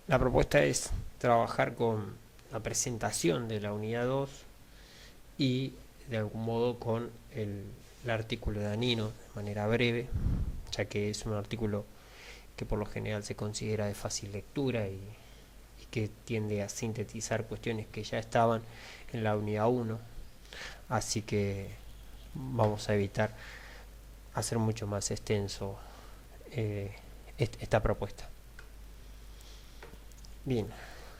La propuesta es trabajar con la presentación de la unidad 2 y de algún modo con el artículo de Anino de manera breve, ya que es un artículo que por lo general se considera de fácil lectura y que tiende a sintetizar cuestiones que ya estaban en la unidad 1, así que vamos a evitar hacer mucho más extenso esta propuesta. Bien,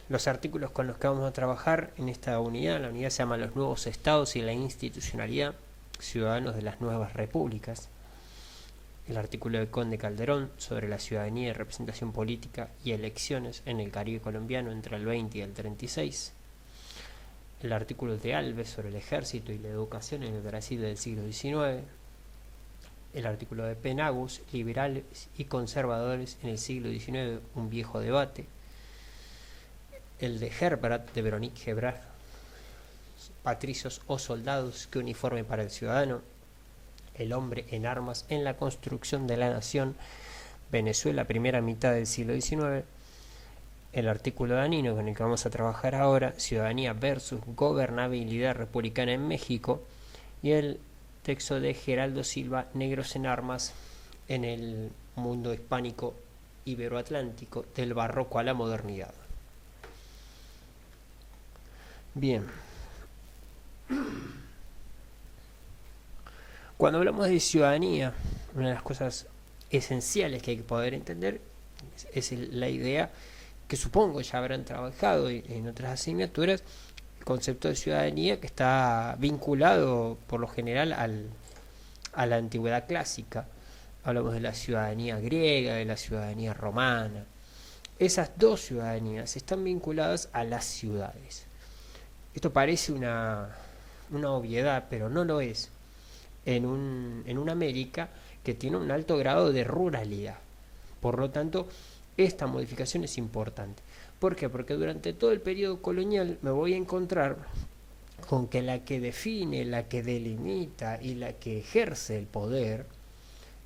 los artículos con los que vamos a trabajar en esta unidad, la unidad se llama Los nuevos estados y la institucionalidad, ciudadanos de las nuevas repúblicas. El artículo de Conde Calderón sobre la ciudadanía y representación política y elecciones en el Caribe colombiano entre el 20 y el 36. El artículo de Alves sobre el ejército y la educación en el Brasil del siglo XIX. El artículo de Penagos, liberales y conservadores en el siglo XIX, un viejo debate. El de Herbrat, de Veronique Gebrar, patricios o soldados, qué uniforme para el ciudadano. El hombre en armas en la construcción de la nación, Venezuela, primera mitad del siglo XIX. El artículo de Anino, con el que vamos a trabajar ahora, ciudadanía versus gobernabilidad republicana en México. Y el texto de Geraldo Silva, negros en armas en el mundo hispánico iberoatlántico, del barroco a la modernidad. Bien, cuando hablamos de ciudadanía, una de las cosas esenciales que hay que poder entender es la idea que supongo ya habrán trabajado en otras asignaturas, el concepto de ciudadanía, que está vinculado por lo general a la antigüedad clásica. Hablamos de la ciudadanía griega, de la ciudadanía romana. Esas dos ciudadanías están vinculadas a las ciudades. Esto parece una obviedad, pero no lo es en una América que tiene un alto grado de ruralidad. Por lo tanto, esta modificación es importante. ¿Por qué? Porque durante todo el periodo colonial me voy a encontrar con que la que define, la que delimita y la que ejerce el poder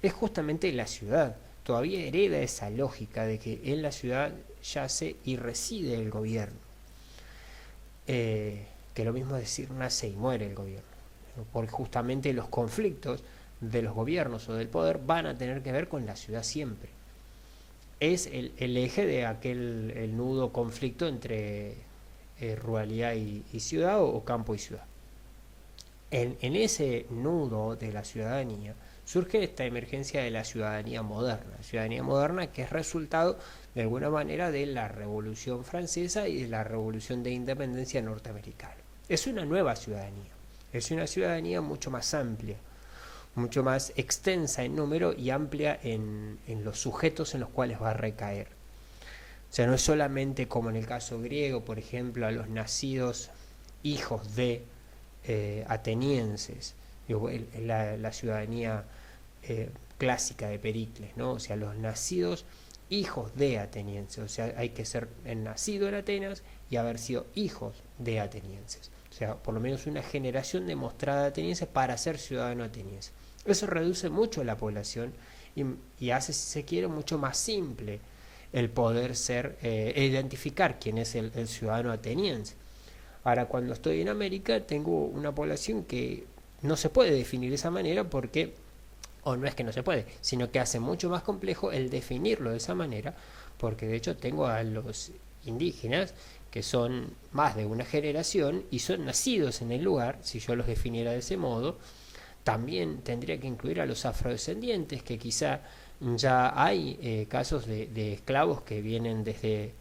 es justamente la ciudad. Todavía hereda esa lógica de que en la ciudad yace y reside el gobierno. Que lo mismo es decir, nace y muere el gobierno, porque justamente los conflictos de los gobiernos o del poder van a tener que ver con la ciudad siempre. Es el eje de el nudo conflicto entre ruralidad y ciudad o campo y ciudad. En ese nudo de la ciudadanía surge esta emergencia de la ciudadanía moderna que es resultado de alguna manera de la Revolución Francesa y de la Revolución de Independencia norteamericana. Es una nueva ciudadanía, es una ciudadanía mucho más amplia, mucho más extensa en número y amplia en los sujetos en los cuales va a recaer. O sea, no es solamente como en el caso griego, por ejemplo, a los nacidos hijos de atenienses, la ciudadanía clásica de Pericles, ¿no? O sea, los nacidos hijos de atenienses, o sea, hay que ser nacido en Atenas y haber sido hijos de atenienses, o sea, por lo menos una generación demostrada de atenienses para ser ciudadano ateniense. Eso reduce mucho la población y hace, si se quiere, mucho más simple el poder identificar quién es el ciudadano ateniense. Ahora, cuando estoy en América, tengo una población que no se puede definir de esa manera porque, o no es que no se puede, sino que hace mucho más complejo el definirlo de esa manera, porque de hecho tengo a los indígenas que son más de una generación y son nacidos en el lugar. Si yo los definiera de ese modo, también tendría que incluir a los afrodescendientes, que quizá ya hay casos de esclavos que vienen desde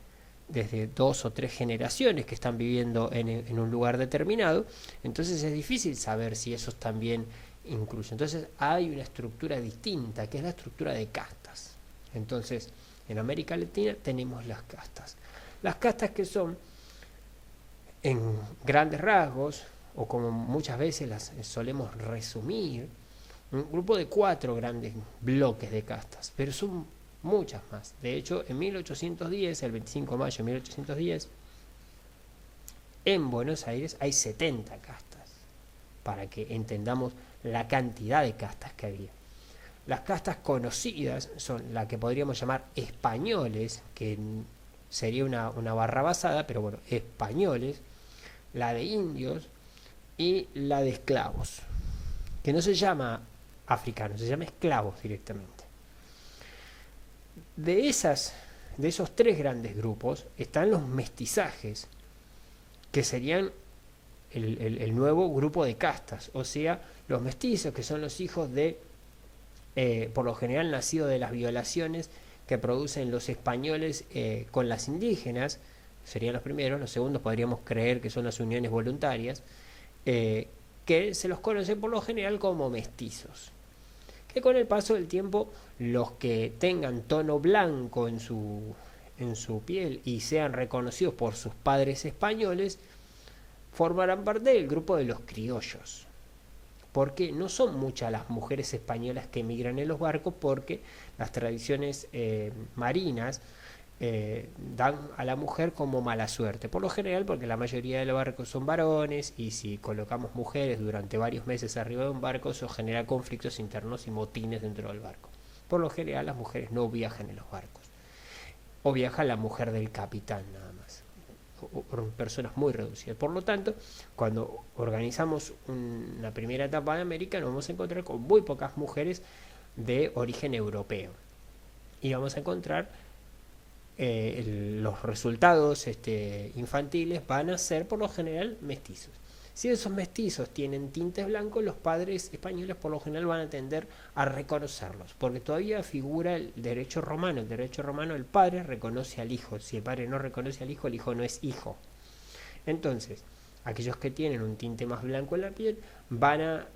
2 o 3 generaciones que están viviendo en un lugar determinado. Entonces es difícil saber si esos también incluyen. Entonces hay una estructura distinta, que es la estructura de castas. Entonces, en América Latina tenemos las castas. Las castas, que son, en grandes rasgos, o como muchas veces las solemos resumir, un grupo de 4 grandes bloques de castas, pero son muchas más. De hecho, en 1810, el 25 de mayo de 1810, en Buenos Aires hay 70 castas, para que entendamos la cantidad de castas que había. Las castas conocidas son la que podríamos llamar españoles, que sería una barra basada, pero bueno, españoles, la de indios y la de esclavos, que no se llama africanos, se llama esclavos directamente. De esos tres grandes grupos están los mestizajes, que serían el nuevo grupo de castas, o sea, los mestizos, que son los hijos de, por lo general, nacidos de las violaciones que producen los españoles con las indígenas, serían los primeros. Los segundos podríamos creer que son las uniones voluntarias, que se los conoce por lo general como mestizos, que con el paso del tiempo, los que tengan tono blanco en su piel y sean reconocidos por sus padres españoles, formarán parte del grupo de los criollos, porque no son muchas las mujeres españolas que emigran en los barcos, porque las tradiciones marinas dan a la mujer como mala suerte, por lo general porque la mayoría de los barcos son varones, y si colocamos mujeres durante varios meses arriba de un barco, eso genera conflictos internos y motines dentro del barco. Por lo general las mujeres no viajan en los barcos, o viaja la mujer del capitán nada más, o personas muy reducidas. Por lo tanto, cuando organizamos una primera etapa de América, nos vamos a encontrar con muy pocas mujeres de origen europeo, y vamos a encontrar los resultados infantiles van a ser por lo general mestizos. Si esos mestizos tienen tintes blancos, los padres españoles por lo general van a tender a reconocerlos, porque todavía figura el derecho romano. El derecho romano, el padre reconoce al hijo. Si el padre no reconoce al hijo, el hijo no es hijo. Entonces, aquellos que tienen un tinte más blanco en la piel van a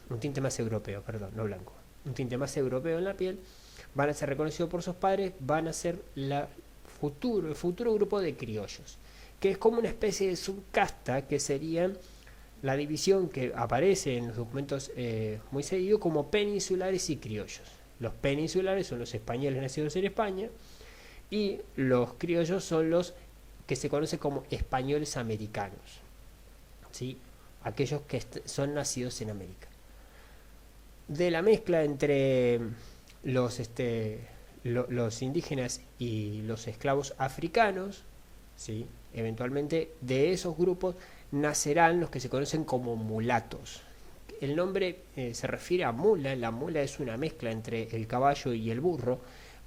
un tinte más europeo, perdón, no blanco, un tinte más europeo en la piel, van a ser reconocidos por sus padres, van a ser el futuro grupo de criollos, que es como una especie de subcasta, que serían la división que aparece en los documentos muy seguido como peninsulares y criollos. Los peninsulares son los españoles nacidos en España, y los criollos son los que se conocen como españoles americanos, ¿sí? Aquellos que son nacidos en América. De la mezcla entre los indígenas y los esclavos africanos, ¿sí? Eventualmente de esos grupos nacerán los que se conocen como mulatos. El nombre se refiere a mula. La mula es una mezcla entre el caballo y el burro,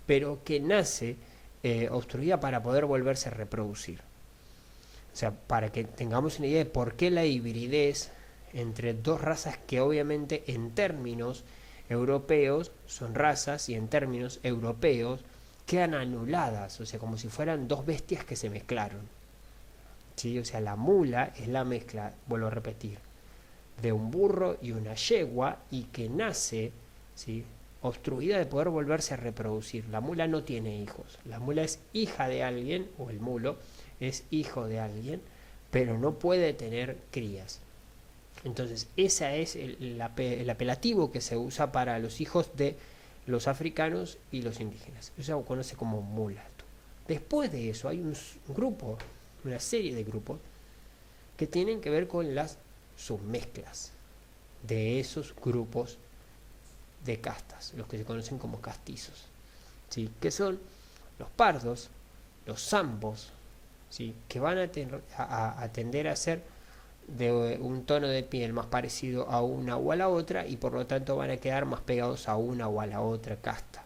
pero que nace obstruida para poder volverse a reproducir. O sea, para que tengamos una idea de por qué la hibridez entre dos razas que obviamente en términos europeos son razas, y en términos europeos quedan anuladas, o sea, como si fueran dos bestias que se mezclaron, ¿sí? O sea, la mula es la mezcla, vuelvo a repetir, de un burro y una yegua, y que nace, ¿sí?, obstruida de poder volverse a reproducir. La mula no tiene hijos, la mula es hija de alguien, o el mulo es hijo de alguien, pero no puede tener crías. Entonces, ese es el apelativo que se usa para los hijos de los africanos y los indígenas. Eso se conoce como mulato. Después de eso hay un grupo, una serie de grupos que tienen que ver con las submezclas de esos grupos de castas, los que se conocen como castizos, ¿sí? Que son los pardos, los zambos, ¿sí?, que van a tender a ser de un tono de piel más parecido a una o a la otra, y por lo tanto van a quedar más pegados a una o a la otra casta.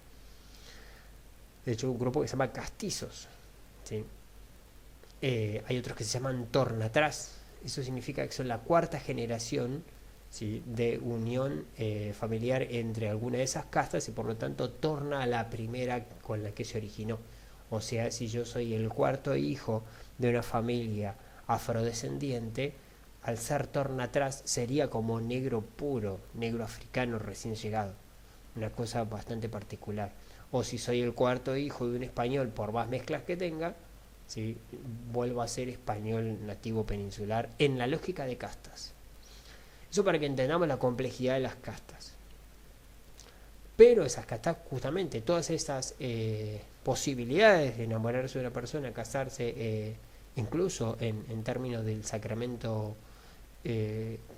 De hecho, un grupo que se llama castizos, ¿sí? Hay otros que se llaman tornatras. Eso significa que son la cuarta generación, ¿sí?, de unión familiar entre alguna de esas castas, y por lo tanto torna a la primera con la que se originó. O sea, si yo soy el cuarto hijo de una familia afrodescendiente, al ser tornatras sería como negro puro, negro africano recién llegado, una cosa bastante particular. O si soy el cuarto hijo de un español, por más mezclas que tenga, ¿sí?, vuelvo a ser español nativo peninsular en la lógica de castas. Eso para que entendamos la complejidad de las castas. Pero esas castas, justamente, todas estas posibilidades de enamorarse de una persona, casarse, incluso en términos del sacramento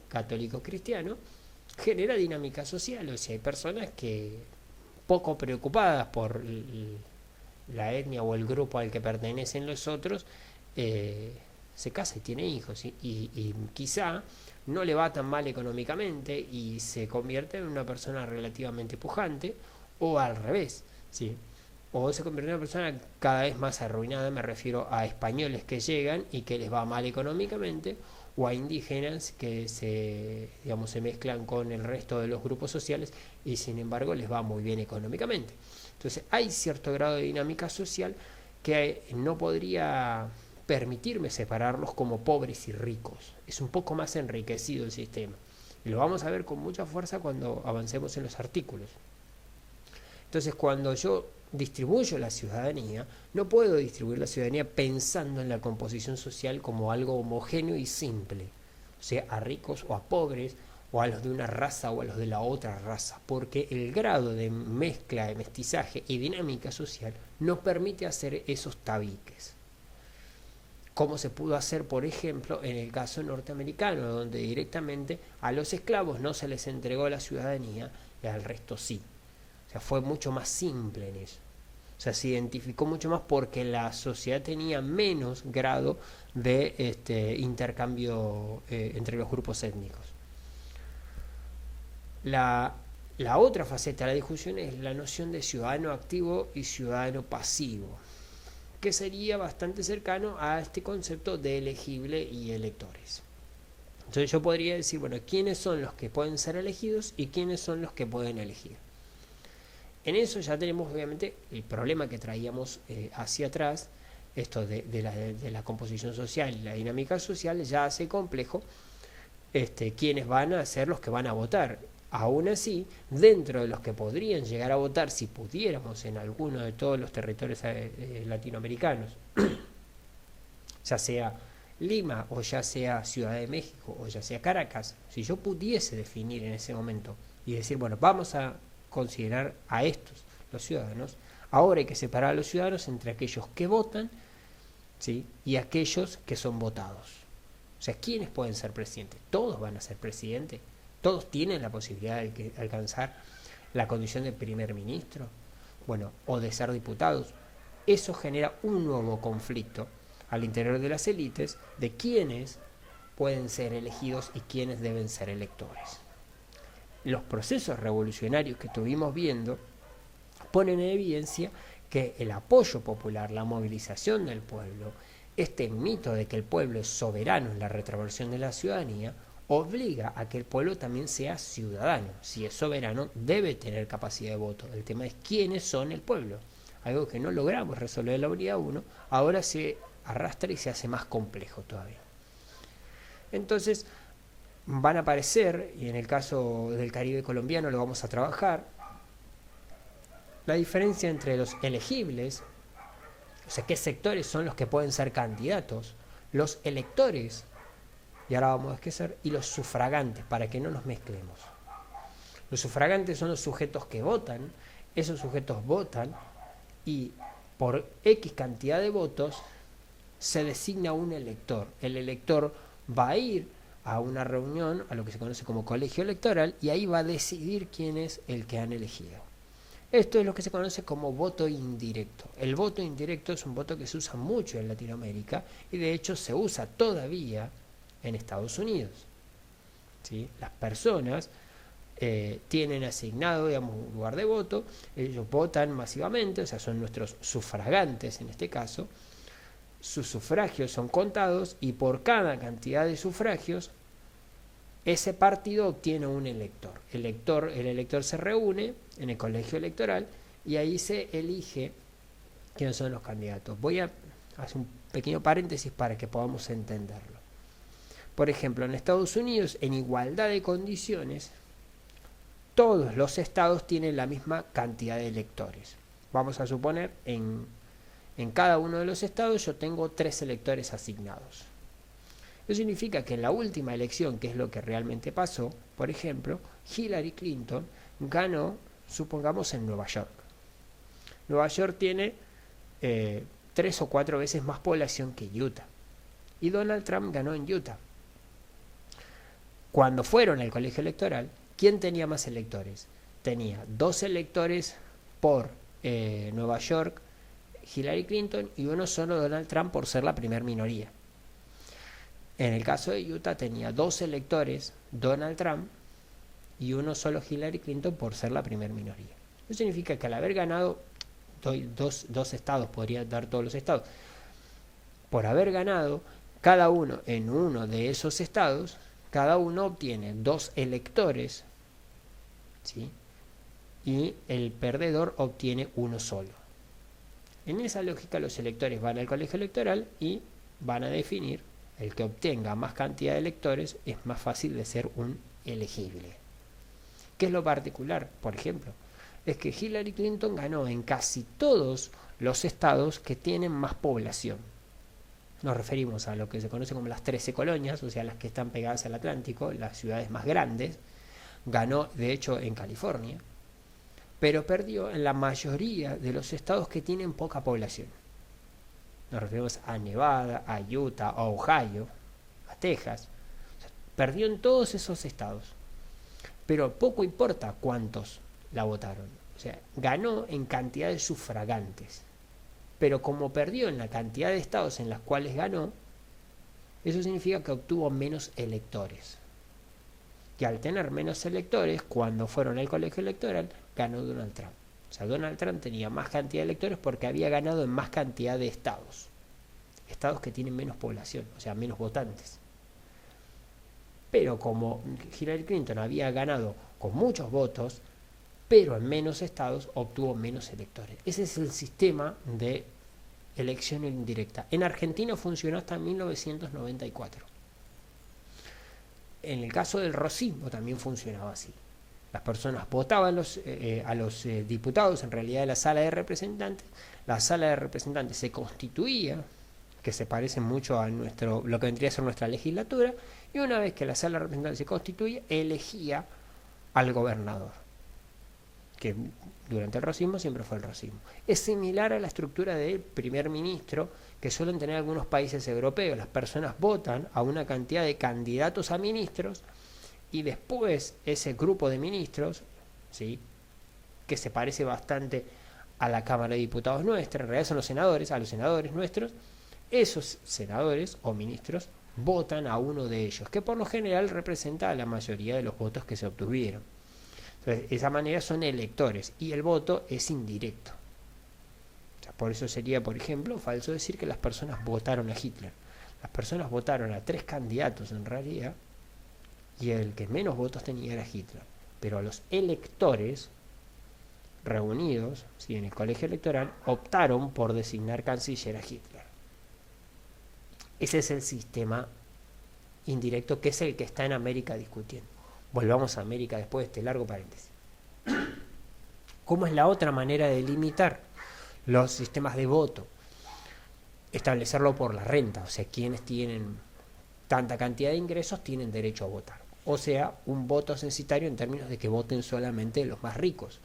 católico cristiano, genera dinámica social. O sea, hay personas que, poco preocupadas por la etnia o el grupo al que pertenecen los otros, se casa y tiene hijos, y quizá no le va tan mal económicamente y se convierte en una persona relativamente pujante, o al revés, ¿sí? O se convierte en una persona cada vez más arruinada, me refiero a españoles que llegan y que les va mal económicamente, o a indígenas que digamos, se mezclan con el resto de los grupos sociales y sin embargo les va muy bien económicamente. Entonces hay cierto grado de dinámica social que no podría permitirme separarlos como pobres y ricos. Es un poco más enriquecido el sistema. Y lo vamos a ver con mucha fuerza cuando avancemos en los artículos. Entonces, cuando yo distribuyo la ciudadanía, no puedo distribuir la ciudadanía pensando en la composición social como algo homogéneo y simple, o sea, a ricos o a pobres, o a los de una raza o a los de la otra raza, porque el grado de mezcla, de mestizaje y dinámica social no permite hacer esos tabiques. Como se pudo hacer, por ejemplo, en el caso norteamericano, donde directamente a los esclavos no se les entregó la ciudadanía y al resto sí. O sea, fue mucho más simple en eso. O sea, se identificó mucho más porque la sociedad tenía menos grado de intercambio entre los grupos étnicos. La otra faceta de la discusión es la noción de ciudadano activo y ciudadano pasivo, que sería bastante cercano a este concepto de elegible y electores. Entonces yo podría decir, bueno, ¿quiénes son los que pueden ser elegidos y quiénes son los que pueden elegir? En eso ya tenemos obviamente el problema que traíamos hacia atrás, esto de la composición social y la dinámica social ya hace complejo quiénes van a ser los que van a votar. Aún así, dentro de los que podrían llegar a votar si pudiéramos en alguno de todos los territorios latinoamericanos, ya sea Lima o ya sea Ciudad de México o ya sea Caracas, si yo pudiese definir en ese momento y decir, bueno, vamos a considerar a estos, los ciudadanos, ahora hay que separar a los ciudadanos entre aquellos que votan, ¿sí?, y aquellos que son votados. O sea, ¿quiénes pueden ser presidentes? Todos van a ser presidentes. Todos tienen la posibilidad de alcanzar la condición de primer ministro, bueno, o de ser diputados. Eso genera un nuevo conflicto al interior de las élites de quiénes pueden ser elegidos y quiénes deben ser electores. Los procesos revolucionarios que estuvimos viendo ponen en evidencia que el apoyo popular, la movilización del pueblo, este mito de que el pueblo es soberano en la retroversión de la ciudadanía, obliga a que el pueblo también sea ciudadano. Si es soberano, debe tener capacidad de voto. El tema es quiénes son el pueblo. Algo que no logramos resolver en la unidad 1, ahora se arrastra y se hace más complejo todavía. Entonces, van a aparecer, y en el caso del Caribe colombiano lo vamos a trabajar, la diferencia entre los elegibles, o sea, qué sectores son los que pueden ser candidatos, los electores, y ahora vamos a esquecer, y los sufragantes, para que no nos mezclemos. Los sufragantes son los sujetos que votan, esos sujetos votan, y por X cantidad de votos se designa un elector. El elector va a ir a una reunión, a lo que se conoce como colegio electoral, y ahí va a decidir quién es el que han elegido. Esto es lo que se conoce como voto indirecto. El voto indirecto es un voto que se usa mucho en Latinoamérica y de hecho se usa todavía en Estados Unidos. ¿Sí? Las personas tienen asignado, digamos, un lugar de voto, ellos votan masivamente, o sea, son nuestros sufragantes en este caso, sus sufragios son contados y por cada cantidad de sufragios ese partido obtiene un elector. El elector se reúne en el colegio electoral y ahí se elige quiénes son los candidatos. Voy a hacer un pequeño paréntesis para que podamos entenderlo. Por ejemplo, en Estados Unidos, en igualdad de condiciones, todos los estados tienen la misma cantidad de electores. Vamos a suponer, en cada uno de los estados yo tengo 3 electores asignados. Eso significa que en la última elección, que es lo que realmente pasó, por ejemplo, Hillary Clinton ganó, supongamos, en Nueva York. Nueva York tiene 3 o 4 veces más población que Utah. Y Donald Trump ganó en Utah. Cuando fueron al colegio electoral, ¿quién tenía más electores? Tenía 2 electores por Nueva York Hillary Clinton y uno solo Donald Trump por ser la primer minoría. En el caso de Utah tenía 2 electores Donald Trump y uno solo Hillary Clinton por ser la primer minoría. Eso significa que al haber ganado, doy dos estados, podría dar todos los estados, por haber ganado cada uno en uno de esos estados, cada uno obtiene 2 electores, ¿sí? Y el perdedor obtiene uno solo. En esa lógica los electores van al colegio electoral y van a definir el que obtenga más cantidad de electores es más fácil de ser un elegible. ¿Qué es lo particular? Por ejemplo, es que Hillary Clinton ganó en casi todos los estados que tienen más población. Nos referimos a lo que se conoce como las 13 colonias, o sea, las que están pegadas al Atlántico, las ciudades más grandes. Ganó, de hecho, en California, pero perdió en la mayoría de los estados que tienen poca población. Nos referimos a Nevada, a Utah, a Ohio, a Texas. O sea, perdió en todos esos estados. Pero poco importa cuántos la votaron. O sea, ganó en cantidad de sufragantes. Pero como perdió en la cantidad de estados en los cuales ganó, eso significa que obtuvo menos electores. Y al tener menos electores, cuando fueron al colegio electoral, ganó Donald Trump. O sea, Donald Trump tenía más cantidad de electores porque había ganado en más cantidad de estados. Estados que tienen menos población, o sea, menos votantes. Pero como Hillary Clinton había ganado con muchos votos, pero en menos estados, obtuvo menos electores. Ese es el sistema de elección indirecta. En Argentina funcionó hasta 1994. En el caso del rosismo también funcionaba así. Las personas votaban a los diputados, en realidad de la sala de representantes. La sala de representantes se constituía, que se parece mucho a lo que vendría a ser nuestra legislatura, y una vez que la sala de representantes se constituía, elegía al gobernador, que durante el rosismo siempre fue el rosismo. Es similar a la estructura del primer ministro que suelen tener algunos países europeos. Las personas votan a una cantidad de candidatos a ministros y después ese grupo de ministros, ¿sí?, que se parece bastante a la Cámara de Diputados nuestra, en realidad son los senadores, a los senadores nuestros, esos senadores o ministros votan a uno de ellos, que por lo general representa a la mayoría de los votos que se obtuvieron. Entonces, de esa manera son electores y el voto es indirecto. O sea, por eso sería, por ejemplo, falso decir que las personas votaron a Hitler. Las personas votaron a 3 candidatos en realidad y el que menos votos tenía era Hitler. Pero los electores reunidos, ¿sí?, en el colegio electoral optaron por designar canciller a Hitler. Ese es el sistema indirecto, que es el que está en América discutiendo. Volvamos a América después de este largo paréntesis. ¿Cómo es la otra manera de limitar los sistemas de voto? Establecerlo por la renta, o sea, quienes tienen tanta cantidad de ingresos tienen derecho a votar. O sea, un voto censitario en términos de que voten solamente los más ricos.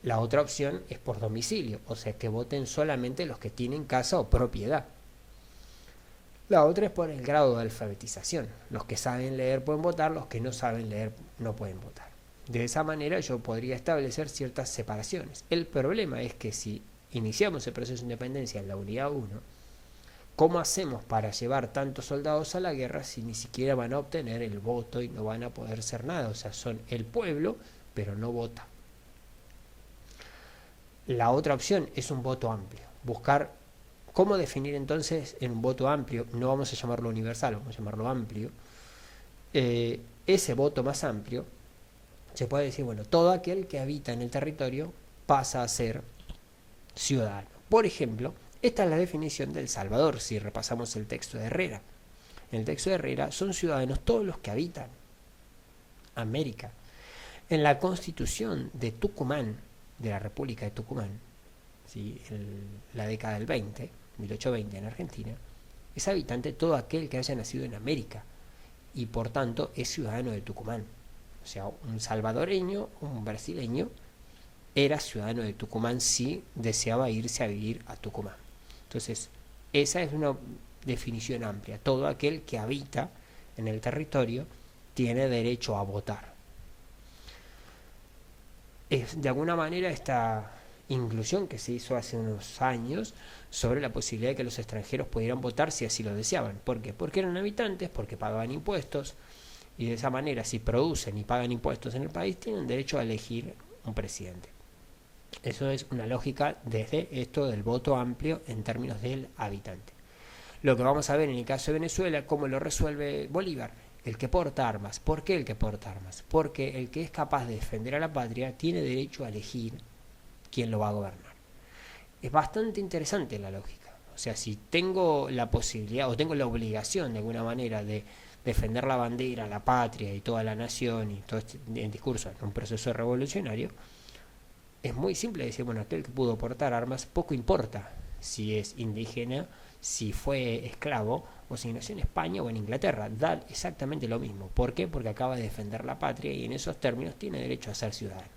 La otra opción es por domicilio, o sea, que voten solamente los que tienen casa o propiedad. La otra es por el grado de alfabetización. Los que saben leer pueden votar, los que no saben leer no pueden votar. De esa manera yo podría establecer ciertas separaciones. El problema es que si iniciamos el proceso de independencia en la unidad 1, ¿cómo hacemos para llevar tantos soldados a la guerra si ni siquiera van a obtener el voto y no van a poder hacer nada? O sea, son el pueblo, pero no vota. La otra opción es un voto amplio. Buscar cómo definir entonces en un voto amplio, no vamos a llamarlo universal, vamos a llamarlo amplio. Ese voto más amplio, se puede decir, bueno, todo aquel que habita en el territorio pasa a ser ciudadano. Por ejemplo, esta es la definición de El Salvador, si repasamos el texto de Herrera. En el texto de Herrera son ciudadanos todos los que habitan América. En la Constitución de Tucumán, de la República de Tucumán, ¿sí?, la década del 20, 1820 en Argentina, es habitante todo aquel que haya nacido en América y por tanto es ciudadano de Tucumán. O sea, un salvadoreño, un brasileño, era ciudadano de Tucumán si deseaba irse a vivir a Tucumán. Entonces, esa es una definición amplia. Todo aquel que habita en el territorio tiene derecho a votar. De alguna manera esta inclusión que se hizo hace unos años sobre la posibilidad de que los extranjeros pudieran votar si así lo deseaban. ¿Por qué? Porque eran habitantes, porque pagaban impuestos, y de esa manera, si producen y pagan impuestos en el país, tienen derecho a elegir un presidente. Eso es una lógica desde esto del voto amplio en términos del habitante. Lo que vamos a ver en el caso de Venezuela, cómo lo resuelve Bolívar: el que porta armas. ¿Por qué el que porta armas? Porque el que es capaz de defender a la patria tiene derecho a elegir quién lo va a gobernar. Es bastante interesante la lógica. O sea, si tengo la posibilidad o tengo la obligación de alguna manera de defender la bandera, la patria y toda la nación y todo este discurso en un proceso revolucionario, es muy simple decir, bueno, aquel que pudo portar armas, poco importa si es indígena, si fue esclavo o si nació en España o en Inglaterra, da exactamente lo mismo. ¿Por qué? Porque acaba de defender la patria y en esos términos tiene derecho a ser ciudadano.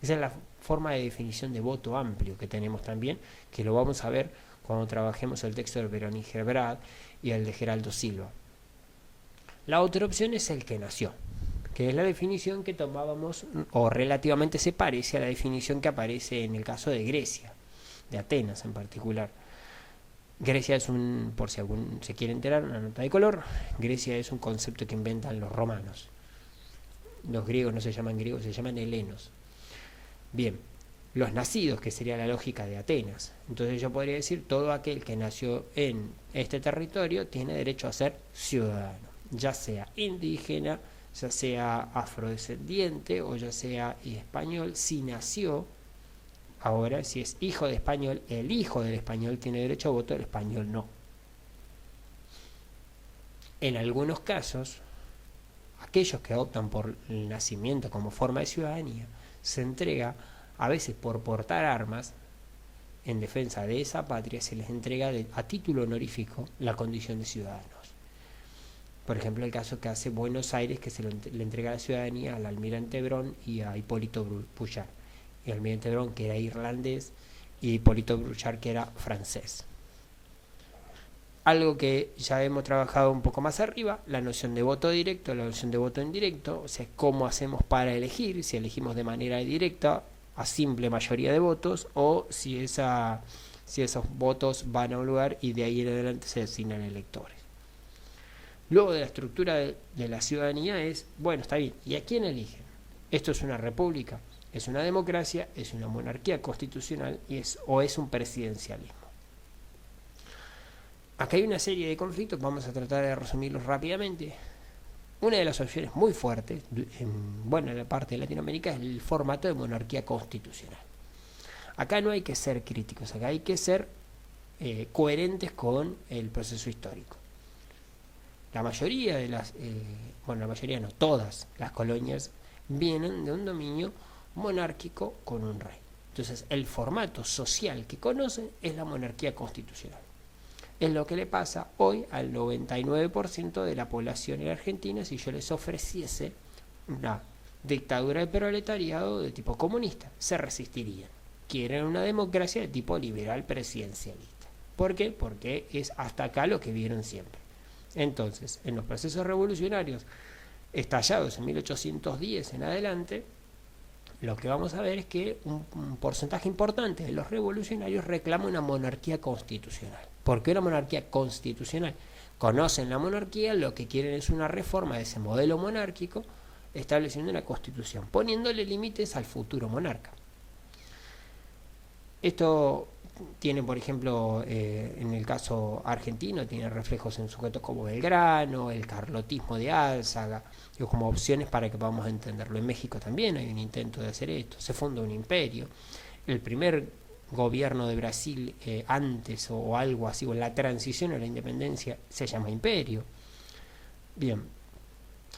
Esa es la forma de definición de voto amplio que tenemos también, que lo vamos a ver cuando trabajemos el texto de Verónica Gerbrat y el de Geraldo Silva. La otra opción es el que nació, que es la definición que tomábamos, o relativamente se parece a la definición que aparece en el caso de Grecia, de Atenas en particular. Grecia es por si algún se quiere enterar, una nota de color. Grecia es un concepto que inventan los romanos. Los griegos no se llaman griegos, se llaman helenos. Bien, los nacidos, que sería la lógica de Atenas. Entonces yo podría decir, todo aquel que nació en este territorio tiene derecho a ser ciudadano, ya sea indígena, ya sea afrodescendiente o ya sea español. Si nació, ahora si es hijo de español, el hijo del español tiene derecho a voto, el español no. En algunos casos, aquellos que optan por el nacimiento como forma de ciudadanía, se entrega, a veces por portar armas en defensa de esa patria, se les entrega a título honorífico la condición de ciudadanos. Por ejemplo, el caso que hace Buenos Aires, que le entrega la ciudadanía al almirante Bron y a Hipólito Bouchard. El almirante Bron, que era irlandés, y Hipólito Bouchard, que era francés. Algo que ya hemos trabajado un poco más arriba, la noción de voto directo, la noción de voto indirecto, o sea, cómo hacemos para elegir, si elegimos de manera directa, a simple mayoría de votos, o si esos votos van a un lugar y de ahí en adelante se designan electores. Luego de la estructura de la ciudadanía es, bueno, está bien, ¿y a quién eligen? ¿Esto es una república? ¿Es una democracia? ¿Es una monarquía constitucional? ¿O es un presidencialismo? Acá hay una serie de conflictos, vamos a tratar de resumirlos rápidamente. Una de las opciones muy fuertes, en la parte de Latinoamérica, es el formato de monarquía constitucional. Acá no hay que ser críticos, acá hay que ser coherentes con el proceso histórico. La mayoría de todas las colonias vienen de un dominio monárquico con un rey. Entonces, el formato social que conocen es la monarquía constitucional. Es lo que le pasa hoy al 99% de la población en Argentina si yo les ofreciese una dictadura de proletariado de tipo comunista. Se resistirían. Quieren una democracia de tipo liberal presidencialista. ¿Por qué? Porque es hasta acá lo que vieron siempre. Entonces, en los procesos revolucionarios estallados en 1810 en adelante, lo que vamos a ver es que un porcentaje importante de los revolucionarios reclama una monarquía constitucional. ¿Por qué una monarquía constitucional? Conocen la monarquía, lo que quieren es una reforma de ese modelo monárquico, estableciendo una constitución, poniéndole límites al futuro monarca. Esto tiene, por ejemplo, en el caso argentino, tiene reflejos en sujetos como Belgrano, el carlotismo de Álzaga, como opciones para que podamos entenderlo. En México también hay un intento de hacer esto, se funda un imperio. El primer gobierno de Brasil antes o algo así, o la transición a la independencia, se llama imperio. Bien,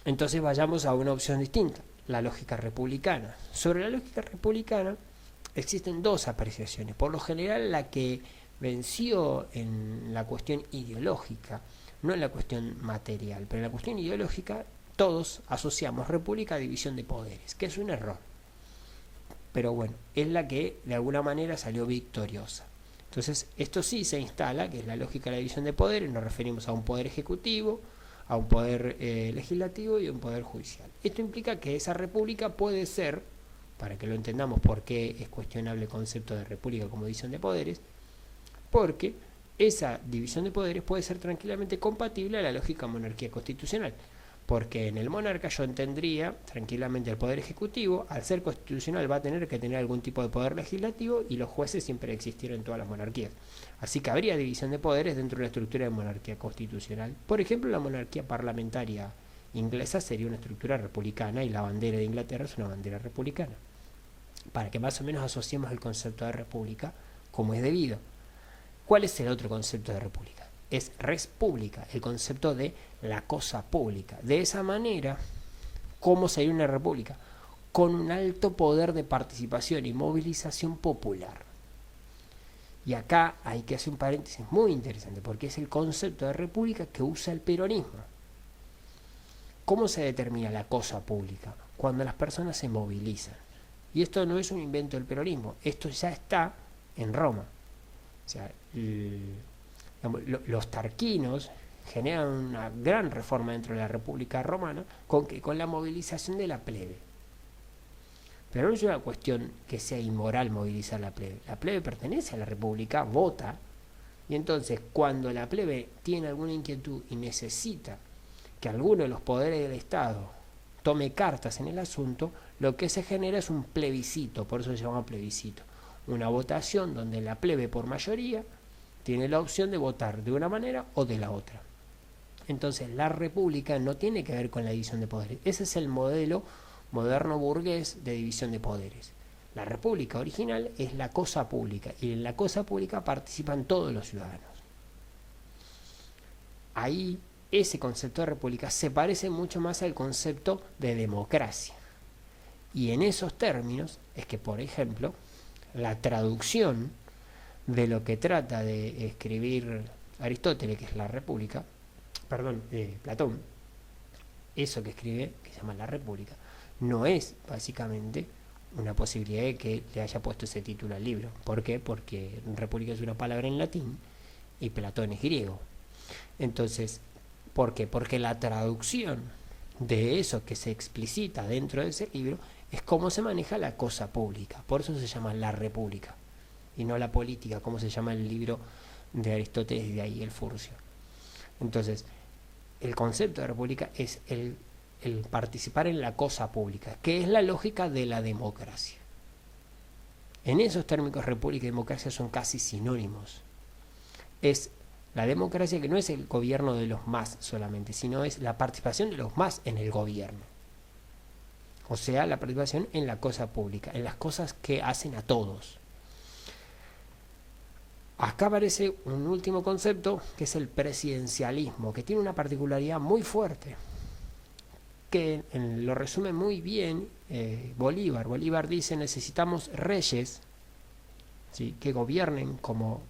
entonces vayamos a una opción distinta, la lógica republicana. Sobre la lógica republicana existen dos apreciaciones. Por lo general, la que venció en la cuestión ideológica, no en la cuestión material, pero en la cuestión ideológica, todos asociamos república a división de poderes, que es un error. Pero bueno, es la que de alguna manera salió victoriosa. Entonces, esto sí se instala, que es la lógica de la división de poderes. Nos referimos a un poder ejecutivo, a un poder legislativo y a un poder judicial. Esto implica que esa república puede ser para que lo entendamos por qué es cuestionable el concepto de república como división de poderes, porque esa división de poderes puede ser tranquilamente compatible a la lógica monarquía constitucional, porque en el monarca yo tendría tranquilamente el poder ejecutivo, al ser constitucional va a tener que tener algún tipo de poder legislativo, y los jueces siempre existieron en todas las monarquías. Así que habría división de poderes dentro de la estructura de monarquía constitucional. Por ejemplo, la monarquía parlamentaria inglesa sería una estructura republicana y la bandera de Inglaterra es una bandera republicana, para que más o menos asociemos el concepto de república como es debido. ¿Cuál es el otro concepto de república? Es res pública, el concepto de la cosa pública. De esa manera, ¿cómo sería una república? Con un alto poder de participación y movilización popular. Y acá hay que hacer un paréntesis muy interesante, porque es el concepto de república que usa el peronismo. ¿Cómo se determina la cosa pública? Cuando las personas se movilizan. Y esto no es un invento del peronismo, esto ya está en Roma. O sea, los tarquinos generan una gran reforma dentro de la República Romana con la movilización de la plebe. Pero no es una cuestión que sea inmoral movilizar la plebe. La plebe pertenece a la República, vota, y entonces cuando la plebe tiene alguna inquietud y necesita que alguno de los poderes del Estado tome cartas en el asunto, lo que se genera es un plebiscito, por eso se llama plebiscito. Una votación donde la plebe por mayoría tiene la opción de votar de una manera o de la otra. Entonces la república no tiene que ver con la división de poderes. Ese es el modelo moderno burgués de división de poderes. La república original es la cosa pública, y en la cosa pública participan todos los ciudadanos. Ahí ese concepto de república se parece mucho más al concepto de democracia. Y en esos términos es que, por ejemplo, la traducción de lo que trata de escribir Aristóteles, que es la República, Platón, eso que escribe, que se llama la República, no es básicamente una posibilidad de que le haya puesto ese título al libro. ¿Por qué? Porque República es una palabra en latín y Platón es griego. Entonces, ¿por qué? Porque la traducción de eso que se explicita dentro de ese libro es cómo se maneja la cosa pública. Por eso se llama la República y no la política, como se llama el libro de Aristóteles, y de ahí el Furcio. Entonces, el concepto de república es el participar en la cosa pública, que es la lógica de la democracia. En esos términos, república y democracia son casi sinónimos. Es la democracia, que no es el gobierno de los más solamente, sino es la participación de los más en el gobierno. O sea, la participación en la cosa pública, en las cosas que hacen a todos. Acá aparece un último concepto, que es el presidencialismo, que tiene una particularidad muy fuerte, que lo resume muy bien Bolívar. Bolívar dice: necesitamos reyes, ¿sí?, que gobiernen como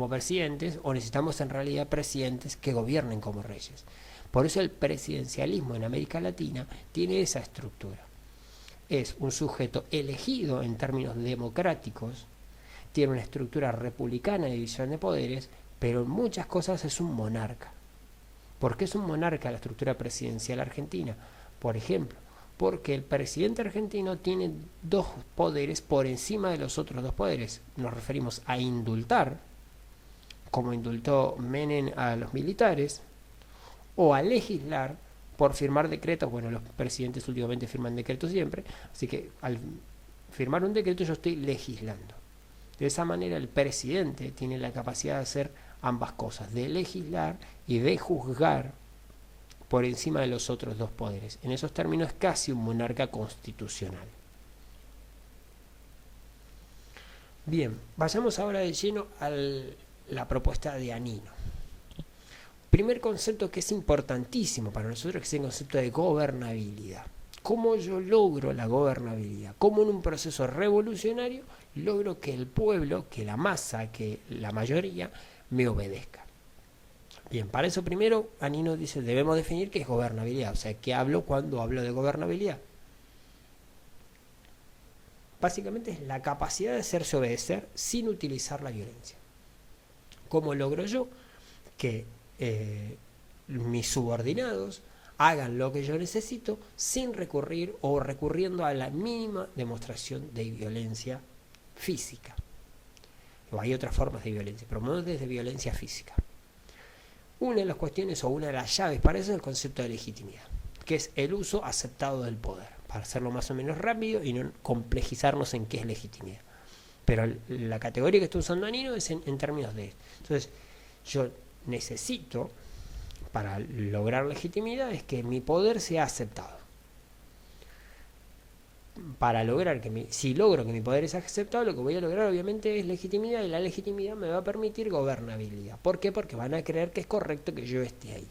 presidentes, o necesitamos en realidad presidentes que gobiernen como reyes. Por eso el presidencialismo en América Latina tiene esa estructura. Es un sujeto elegido en términos democráticos, tiene una estructura republicana de división de poderes, pero en muchas cosas es un monarca. ¿Por qué es un monarca la estructura presidencial argentina? Por ejemplo, porque el presidente argentino tiene dos poderes por encima de los otros dos poderes. Nos referimos a indultar, como indultó Menem a los militares, o a legislar por firmar decretos. Bueno, los presidentes últimamente firman decretos siempre, así que al firmar un decreto yo estoy legislando. De esa manera el presidente tiene la capacidad de hacer ambas cosas, de legislar y de juzgar por encima de los otros dos poderes. En esos términos es casi un monarca constitucional. Bien, vayamos ahora de lleno a la propuesta de Anino. Primer concepto que es importantísimo para nosotros, que es el concepto de gobernabilidad. ¿Cómo yo logro la gobernabilidad? ¿Cómo en un proceso revolucionario logro que el pueblo, que la masa, que la mayoría me obedezca? Bien, para eso primero Anino dice: debemos definir qué es gobernabilidad. O sea, ¿qué hablo cuando hablo de gobernabilidad? Básicamente es la capacidad de hacerse obedecer sin utilizar la violencia. ¿Cómo logro yo que mis subordinados hagan lo que yo necesito sin recurrir o recurriendo a la mínima demostración de violencia física. O hay otras formas de violencia, pero no desde violencia física. Una de las cuestiones o una de las llaves para eso es el concepto de legitimidad, que es el uso aceptado del poder, para hacerlo más o menos rápido y no complejizarnos en qué es legitimidad. Pero la categoría que está usando Anino es en términos de esto. Entonces, yo necesito, para lograr legitimidad, es que mi poder sea aceptado. Para lograr si logro que mi poder sea aceptado, lo que voy a lograr obviamente es legitimidad, y la legitimidad me va a permitir gobernabilidad. ¿Por qué? Porque van a creer que es correcto que yo esté ahí.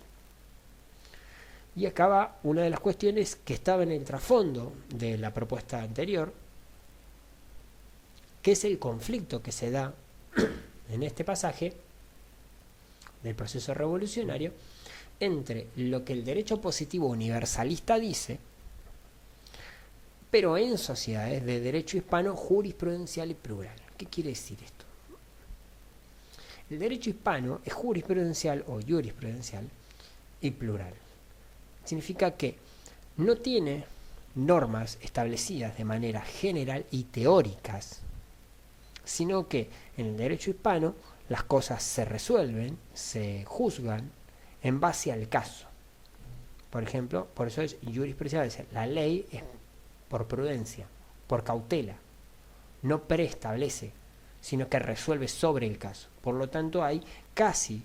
Y acá va una de las cuestiones que estaba en el trasfondo de la propuesta anterior, que es el conflicto que se da en este pasaje del proceso revolucionario entre lo que el derecho positivo universalista dice, pero en sociedades de derecho hispano jurisprudencial y plural. ¿Qué quiere decir esto? El derecho hispano es jurisprudencial o jurisprudencial y plural. Significa que no tiene normas establecidas de manera general y teóricas, sino que en el derecho hispano las cosas se resuelven, se juzgan en base al caso. Por ejemplo, por eso es jurisprudencial, es decir, la ley es por prudencia, por cautela, no preestablece, sino que resuelve sobre el caso. Por lo tanto, hay casi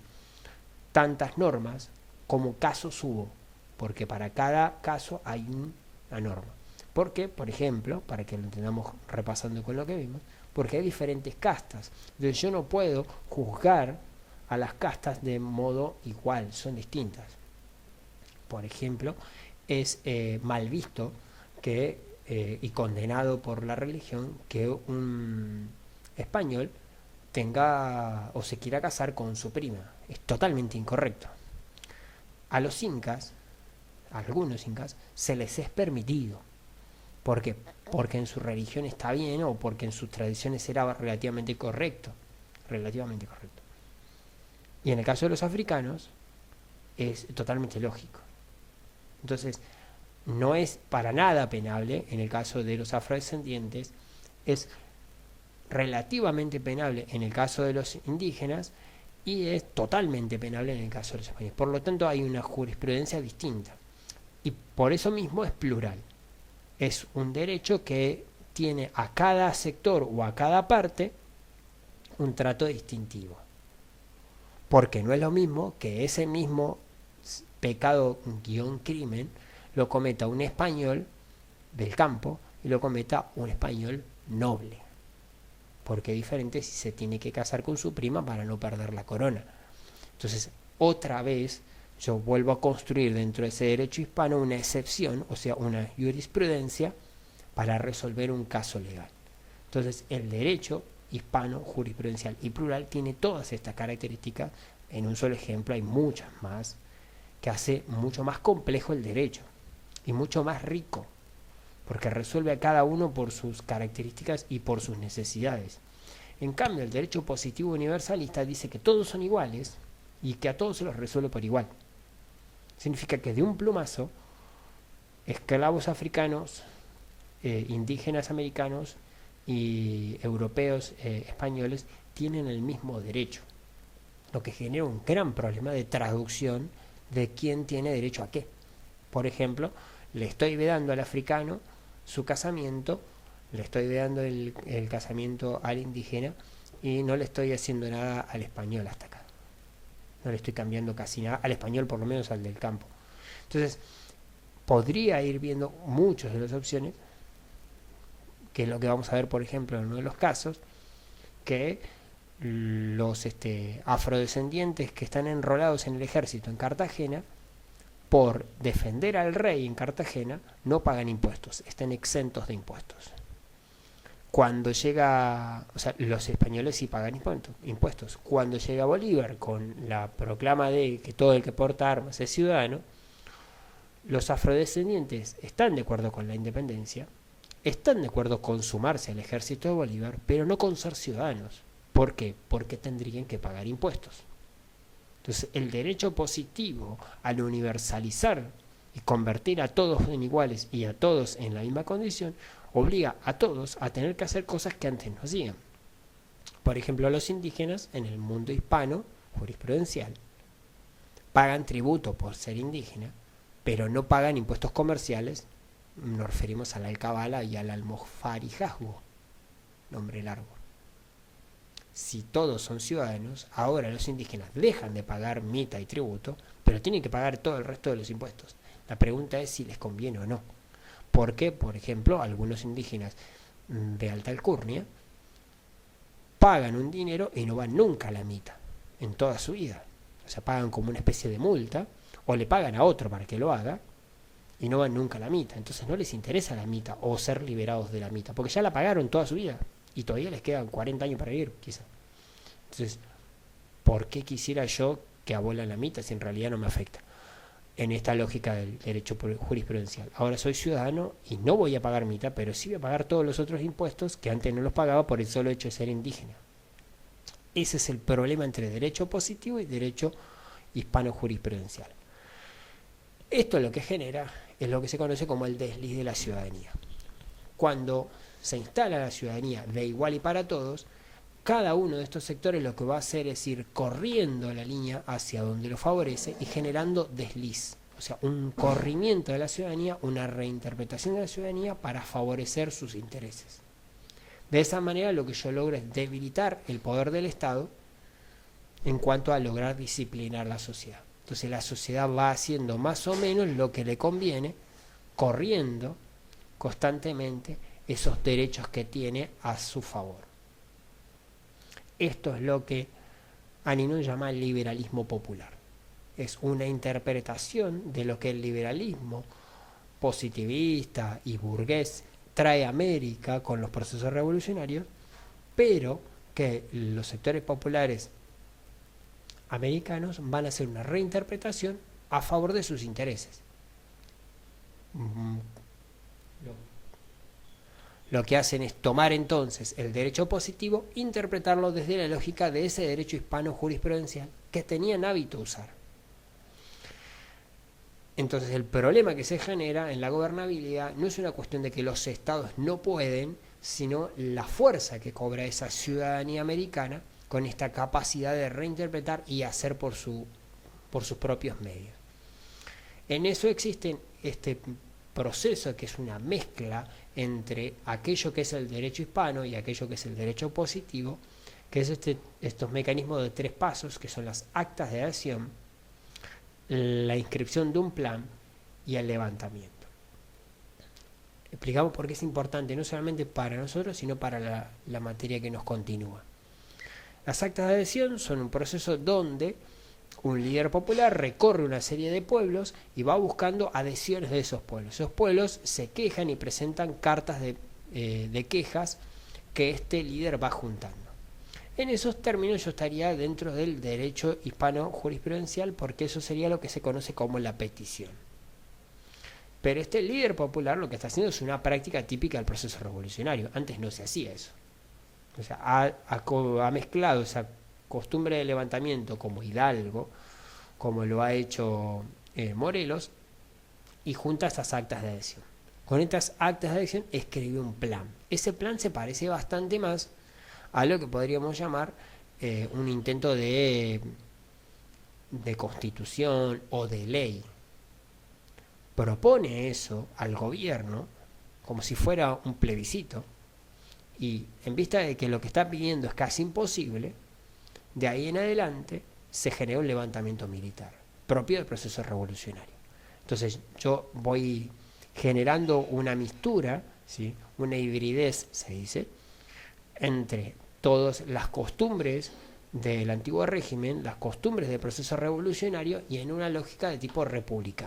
tantas normas como casos hubo, porque para cada caso hay una norma. ¿Por qué? Por ejemplo, para que lo entendamos repasando con lo que vimos, porque hay diferentes castas. Entonces yo no puedo juzgar a las castas de modo igual, son distintas. Por ejemplo, es mal visto que y condenado por la religión que un español tenga o se quiera casar con su prima. Es totalmente incorrecto. A los incas, a algunos incas, se les es permitido. ¿Por qué? Porque en su religión está bien o porque en sus tradiciones era relativamente correcto. Relativamente correcto. Y en el caso de los africanos es totalmente lógico. Entonces, no es para nada penable en el caso de los afrodescendientes, es relativamente penable en el caso de los indígenas y es totalmente penable en el caso de los españoles. Por lo tanto, hay una jurisprudencia distinta y por eso mismo es plural. Es un derecho que tiene a cada sector o a cada parte un trato distintivo. Porque no es lo mismo que ese mismo pecado guión crimen lo cometa un español del campo y lo cometa un español noble. Porque es diferente si se tiene que casar con su prima para no perder la corona. Entonces, otra vez, yo vuelvo a construir dentro de ese derecho hispano una excepción, o sea, una jurisprudencia para resolver un caso legal. Entonces, el derecho hispano, jurisprudencial y plural tiene todas estas características. En un solo ejemplo hay muchas más, que hace mucho más complejo el derecho y mucho más rico, porque resuelve a cada uno por sus características y por sus necesidades. En cambio, el derecho positivo universalista dice que todos son iguales y que a todos se los resuelve por igual. Significa que de un plumazo, esclavos africanos, indígenas americanos y europeos españoles tienen el mismo derecho, lo que genera un gran problema de traducción de quién tiene derecho a qué. Por ejemplo, le estoy vedando al africano su casamiento, le estoy vedando el casamiento al indígena y no le estoy haciendo nada al español hasta acá. No le estoy cambiando casi nada, al español por lo menos al del campo. Entonces, podría ir viendo muchas de las opciones, que es lo que vamos a ver, por ejemplo, en uno de los casos, que los afrodescendientes que están enrolados en el ejército en Cartagena, por defender al rey en Cartagena, no pagan impuestos, están exentos de impuestos. Cuando llega, o sea, los españoles sí pagan impuestos. Cuando llega Bolívar con la proclama de que todo el que porta armas es ciudadano, los afrodescendientes están de acuerdo con la independencia, están de acuerdo con sumarse al ejército de Bolívar, pero no con ser ciudadanos. ¿Por qué? Porque tendrían que pagar impuestos. Entonces, el derecho positivo, al universalizar y convertir a todos en iguales y a todos en la misma condición, obliga a todos a tener que hacer cosas que antes no hacían. Por ejemplo, los indígenas en el mundo hispano jurisprudencial pagan tributo por ser indígena, pero no pagan impuestos comerciales. Nos referimos a la alcabala y al almofarijazgo, nombre largo. Si todos son ciudadanos, ahora los indígenas dejan de pagar mita y tributo, pero tienen que pagar todo el resto de los impuestos. La pregunta es si les conviene o no. Porque, por ejemplo, algunos indígenas de alta alcurnia pagan un dinero y no van nunca a la mita en toda su vida. O sea, pagan como una especie de multa o le pagan a otro para que lo haga y no van nunca a la mita. Entonces no les interesa la mita o ser liberados de la mita, porque ya la pagaron toda su vida y todavía les quedan 40 años para vivir, quizá. Entonces, ¿por qué quisiera yo que abolan la mita si en realidad no me afecta? En esta lógica del derecho jurisprudencial. Ahora soy ciudadano y no voy a pagar mita, pero sí voy a pagar todos los otros impuestos que antes no los pagaba por el solo hecho de ser indígena. Ese es el problema entre derecho positivo y derecho hispano jurisprudencial. Esto lo que genera es lo que se conoce como el desliz de la ciudadanía. Cuando se instala la ciudadanía de igual y para todos, cada uno de estos sectores lo que va a hacer es ir corriendo la línea hacia donde lo favorece y generando desliz, o sea, un corrimiento de la ciudadanía, una reinterpretación de la ciudadanía para favorecer sus intereses. De esa manera lo que yo logro es debilitar el poder del Estado en cuanto a lograr disciplinar la sociedad. Entonces la sociedad va haciendo más o menos lo que le conviene, corriendo constantemente esos derechos que tiene a su favor. Esto es lo que Aninon llama el liberalismo popular. Es una interpretación de lo que el liberalismo positivista y burgués trae a América con los procesos revolucionarios, pero que los sectores populares americanos van a hacer una reinterpretación a favor de sus intereses. Lo que hacen es tomar entonces el derecho positivo, interpretarlo desde la lógica de ese derecho hispano jurisprudencial que tenían hábito usar. Entonces el problema que se genera en la gobernabilidad no es una cuestión de que los estados no pueden, sino la fuerza que cobra esa ciudadanía americana con esta capacidad de reinterpretar y hacer por sus propios medios. En eso existe este proceso que es una mezcla entre aquello que es el derecho hispano y aquello que es el derecho positivo, que es estos mecanismos de 3 pasos, que son las actas de adhesión, la inscripción de un plan y el levantamiento. Explicamos por qué es importante, no solamente para nosotros, sino para la materia que nos continúa. Las actas de adhesión son un proceso donde un líder popular recorre una serie de pueblos y va buscando adhesiones de esos pueblos. Esos pueblos se quejan y presentan cartas de quejas que este líder va juntando. En esos términos yo estaría dentro del derecho hispano jurisprudencial, porque eso sería lo que se conoce como la petición. Pero este líder popular lo que está haciendo es una práctica típica del proceso revolucionario. Antes no se hacía eso. O sea, ha mezclado esa costumbre de levantamiento como Hidalgo, como lo ha hecho Morelos, y junta esas actas de adhesión. Con estas actas de adhesión escribió un plan. Ese plan se parece bastante más a lo que podríamos llamar un intento de constitución o de ley. Propone eso al gobierno como si fuera un plebiscito, y en vista de que lo que está pidiendo es casi imposible, de ahí en adelante se generó un levantamiento militar propio del proceso revolucionario. Entonces yo voy generando una mixtura, ¿sí?, una hibridez, se dice, entre todas las costumbres del antiguo régimen, las costumbres del proceso revolucionario, y en una lógica de tipo republicano.